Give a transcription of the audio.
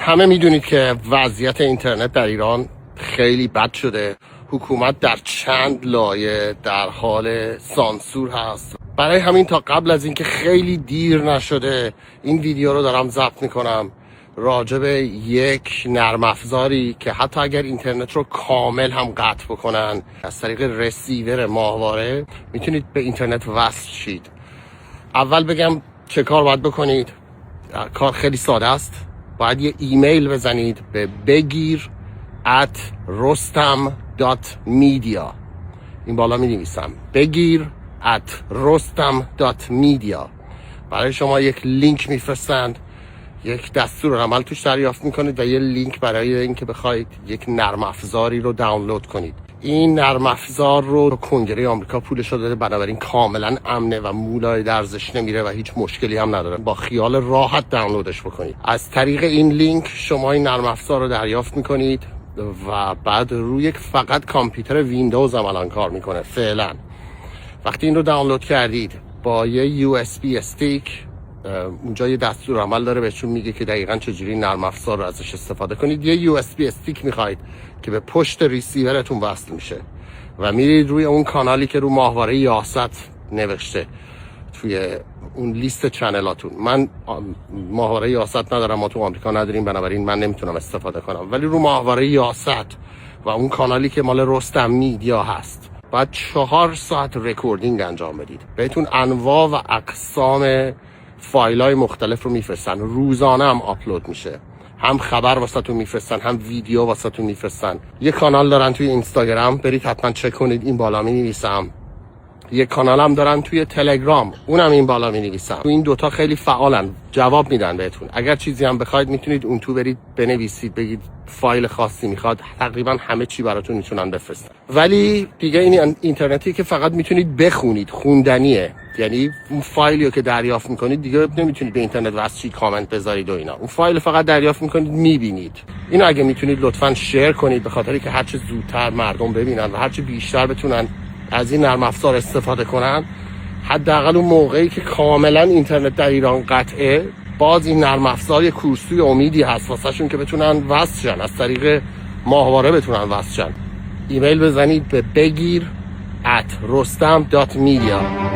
همه میدونید که وضعیت اینترنت در ایران خیلی بد شده. حکومت در چند لایه در حال سانسور هست. برای همین تا قبل از اینکه خیلی دیر نشده این ویدیو رو دارم ضبط میکنم راجع به یک نرم افزاری که حتی اگر اینترنت رو کامل هم قطع بکنن از طریق رسیور ماهواره میتونید به اینترنت وصل شید. اول بگم چه کار باید بکنید. کار خیلی ساده است. باید یه ایمیل بزنید به begir@rostam.media. این بالا می نویسم begir@rostam.media. برای شما یک لینک میفرستند، یک دستور عمل توش دریافت میکنید و یه لینک برای اینکه بخواید یک نرم افزاری رو دانلود کنید. این نرم افزار رو کنگره آمریکا پولش رو داده، بنابراین کاملا امنه و مولای درزش نمیره و هیچ مشکلی هم نداره. با خیال راحت دانلودش بکنید. از طریق این لینک شما این نرم افزار رو دریافت میکنید و بعد روی یک فقط کامپیوتر ویندوز هم الان کار میکنه فعلا. وقتی این رو دانلود کردید با یه USB استیک، اونجا یه دستور عمل داره بهشون میگه که دقیقاً چجوری نرم افزار رو ازش استفاده کنید. یه USB استیک میخواید که به پشت ریسیورتون وصل میشه و میرید روی اون کانالی که رو ماهواره یاست نوشته توی اون لیست چنلاتون. من ماهواره یاست ندارم، ما تو آمریکا نداریم، بنابراین من نمیتونم استفاده کنم، ولی رو ماهواره یاست و اون کانالی که مال رستم میدیا هست بعد 4 ساعت رکوردینگ انجام بدید. بهتون انواع و اقسام فایل‌های مختلف رو میفرستن، روزانه هم آپلود میشه، هم خبر واسهتون میفرستن هم ویدیو واسهتون میفرستن. یه کانال دارن توی اینستاگرام، برید حتما چک کنید، این بالا مینویسم. یه کانال هم دارن توی تلگرام، اونم این بالا مینویسم. تو این دوتا خیلی فعالن، جواب میدن بهتون. اگر چیزی هم بخواید میتونید اون تو برید بنویسید، بگید فایل خاصی میخواد، تقریبا همه چی براتون میتونن بفرستن. ولی دیگه این اینترنتی که فقط میتونید بخونید، خوندنیه. یعنی اون فایلی که دریافت میکنید دیگه نمیتونید به اینترنت وصل کامنت بذارید و اینا. اون فایل فقط دریافت میکنید، میبینید. اینو اگه میتونید لطفاً شیر کنید، به خاطری که هرچه زودتر مردم ببینن و هرچه بیشتر بتونن از این نرم افزار استفاده کنن، حداقل اون موقعی که کاملا اینترنت در ایران قطعه، باز این نرم افزار یه کورسوی امیدی هست واسهشون که بتونن وصل شن، از طریق ماهواره بتونن وصل شن. ایمیل بزنید به begir@rostam.media.